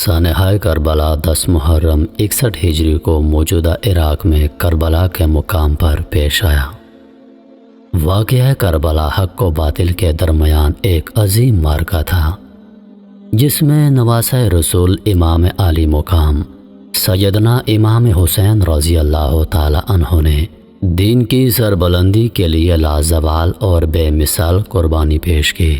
سانحہ کربلا 10 محرم 61 ہجری کو موجودہ عراق میں کربلا کے مقام پر پیش آیا۔ واقعہ کربلا حق و باطل کے درمیان ایک عظیم معرکہ تھا، جس میں نواسۂ رسول امام عالی مقام سیدنا امام حسین رضی اللہ تعالی عنہ نے دین کی سربلندی کے لیے لازوال اور بے مثال قربانی پیش کی۔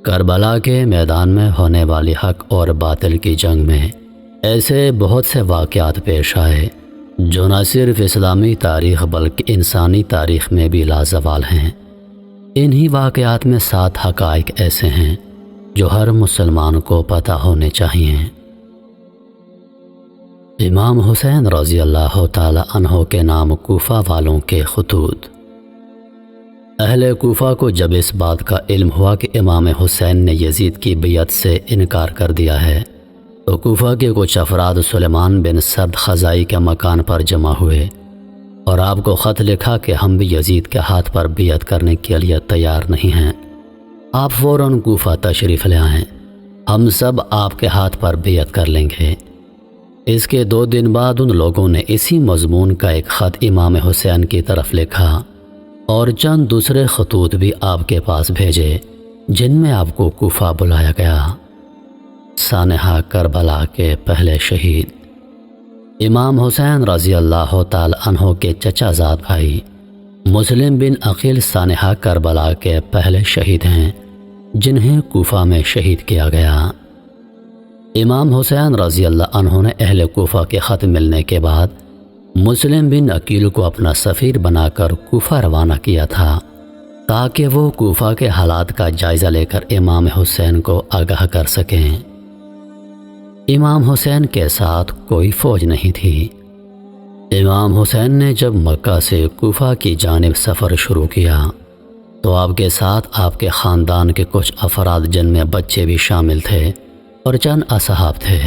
کربلا کے میدان میں ہونے والی حق اور باطل کی جنگ میں ایسے بہت سے واقعات پیش آئے جو نہ صرف اسلامی تاریخ بلکہ انسانی تاریخ میں بھی لازوال ہیں۔ انہی واقعات میں 7 حقائق ایسے ہیں جو ہر مسلمان کو پتہ ہونے چاہیے۔ امام حسین رضی اللہ تعالی عنہ کے نام کوفہ والوں کے خطوط۔ اہل کوفہ کو جب اس بات کا علم ہوا کہ امام حسین نے یزید کی بیعت سے انکار کر دیا ہے تو کوفہ کے کچھ افراد سلیمان بن سرد خزائی کے مکان پر جمع ہوئے اور آپ کو خط لکھا کہ ہم بھی یزید کے ہاتھ پر بیعت کرنے کے لیے تیار نہیں ہیں، آپ فوراً کوفہ تشریف لے آئیں، ہم سب آپ کے ہاتھ پر بیعت کر لیں گے۔ اس کے 2 دن بعد ان لوگوں نے اسی مضمون کا ایک خط امام حسین کی طرف لکھا اور چند دوسرے خطوط بھی آپ کے پاس بھیجے جن میں آپ کو کوفہ بلایا گیا۔ سانحہ کربلا کے پہلے شہید امام حسین رضی اللہ تعالی عنہ کے چچا زاد بھائی مسلم بن عقیل سانحہ کربلا کے پہلے شہید ہیں جنہیں کوفہ میں شہید کیا گیا۔ امام حسین رضی اللہ عنہ نے اہل کوفہ کے خط ملنے کے بعد مسلم بن عقیل کو اپنا سفیر بنا کر کوفہ روانہ کیا تھا تاکہ وہ کوفہ کے حالات کا جائزہ لے کر امام حسین کو آگاہ کر سکیں۔ امام حسین کے ساتھ کوئی فوج نہیں تھی۔ امام حسین نے جب مکہ سے کوفہ کی جانب سفر شروع کیا تو آپ کے ساتھ آپ کے خاندان کے کچھ افراد جن میں بچے بھی شامل تھے اور چند اصحاب تھے۔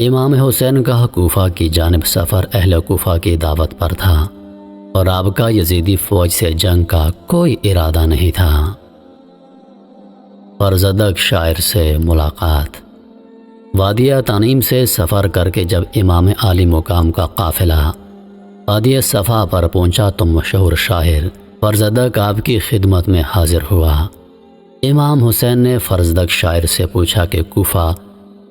امام حسین کا کوفہ کی جانب سفر اہل کوفہ کی دعوت پر تھا اور آپ کا یزیدی فوج سے جنگ کا کوئی ارادہ نہیں تھا۔ فرزدق شاعر سے ملاقات۔ وادی تنعیم سے سفر کر کے جب امام عالی مقام کا قافلہ وادی صفا پر پہنچا تو مشہور شاعر فرزدق آپ کی خدمت میں حاضر ہوا۔ امام حسین نے فرزدق شاعر سے پوچھا کہ کوفہ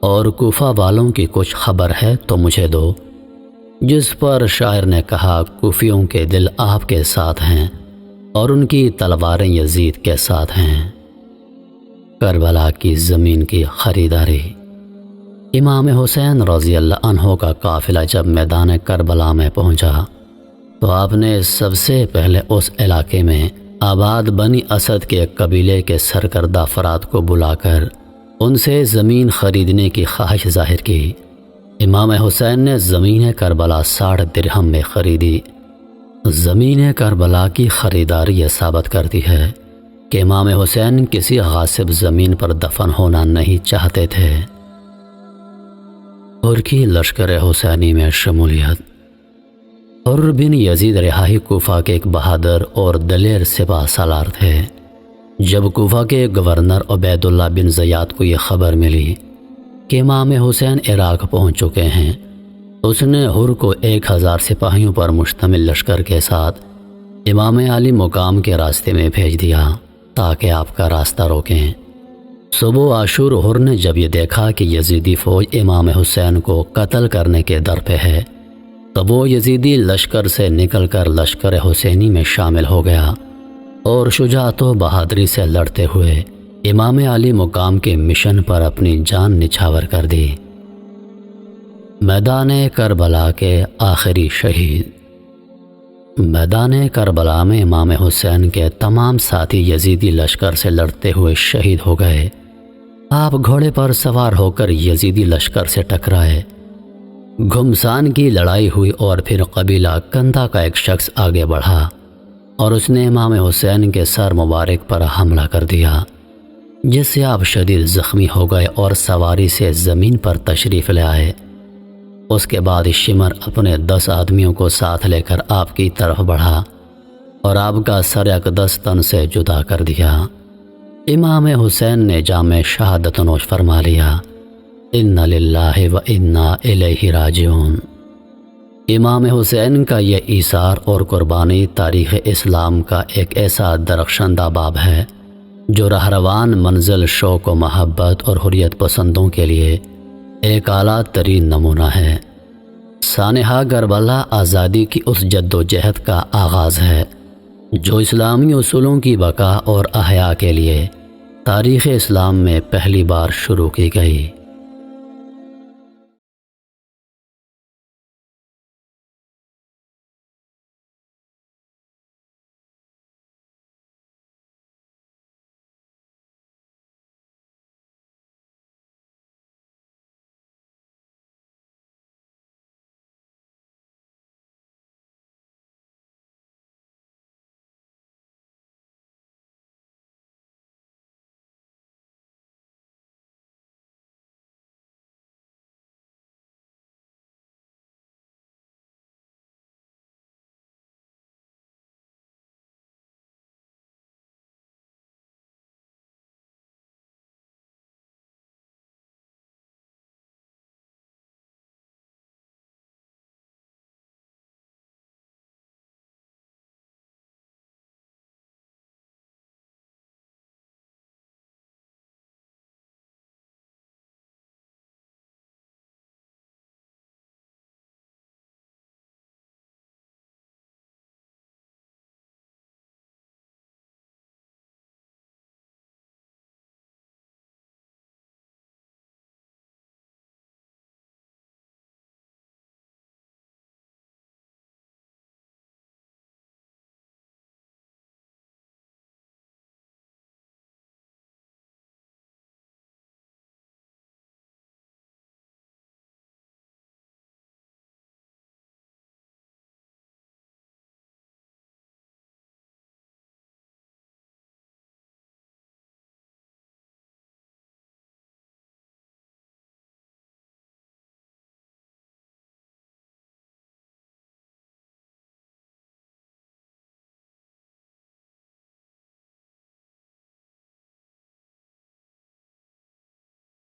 اور کوفہ والوں کی کچھ خبر ہے تو مجھے دو، جس پر شاعر نے کہا کوفیوں کے دل آپ کے ساتھ ہیں اور ان کی تلواریں یزید کے ساتھ ہیں۔ کربلا کی زمین کی خریداری۔ امام حسین رضی اللہ عنہ کا قافلہ جب میدان کربلا میں پہنچا تو آپ نے سب سے پہلے اس علاقے میں آباد بنی اسد کے قبیلے کے سرکردہ افراد کو بلا کر ان سے زمین خریدنے کی خواہش ظاہر کی۔ امام حسین نے زمین کربلا 60 درہم میں خریدی۔ زمین کربلا کی خریداری یہ ثابت کرتی ہے کہ امام حسین کسی غاصب زمین پر دفن ہونا نہیں چاہتے تھے۔ ترکی لشکر حسینی میں شمولیت۔ حر بن یزید رہائی کوفہ کے ایک بہادر اور دلیر سپہ سالار تھے۔ جب کوفہ کے گورنر عبید اللہ بن زیاد کو یہ خبر ملی کہ امام حسین عراق پہنچ چکے ہیں، اس نے حر کو 1000 سپاہیوں پر مشتمل لشکر کے ساتھ امام عالی مقام کے راستے میں بھیج دیا تاکہ آپ کا راستہ روکیں۔ صبح عاشور حر نے جب یہ دیکھا کہ یزیدی فوج امام حسین کو قتل کرنے کے در پہ ہے تو وہ یزیدی لشکر سے نکل کر لشکر حسینی میں شامل ہو گیا اور شجاعت و بہادری سے لڑتے ہوئے امام عالی مقام کے مشن پر اپنی جان نچھاور کر دی۔ میدان کربلا کے آخری شہید۔ میدان کربلا میں امام حسین کے تمام ساتھی یزیدی لشکر سے لڑتے ہوئے شہید ہو گئے۔ آپ گھوڑے پر سوار ہو کر یزیدی لشکر سے ٹکرائے۔ گھمسان کی لڑائی ہوئی اور پھر قبیلہ کندہ کا ایک شخص آگے بڑھا اور اس نے امام حسین کے سر مبارک پر حملہ کر دیا، جس سے آپ شدید زخمی ہو گئے اور سواری سے زمین پر تشریف لے آئے۔ اس کے بعد شمر اپنے 10 آدمیوں کو ساتھ لے کر آپ کی طرف بڑھا اور آپ کا سر اقدس تن سے جدا کر دیا۔ امام حسین نے جام شہادت نوش فرما لیا انا للہ و انا الیہ راجعون۔ امام حسین کا یہ ایثار اور قربانی تاریخ اسلام کا ایک ایسا درخشندہ باب ہے جو رہروان منزل شوق و محبت اور حریت پسندوں کے لیے ایک اعلیٰ ترین نمونہ ہے۔ سانحہ کربلا آزادی کی اس جد و جہد کا آغاز ہے جو اسلامی اصولوں کی بقا اور احیاء کے لیے تاریخ اسلام میں پہلی بار شروع کی گئی۔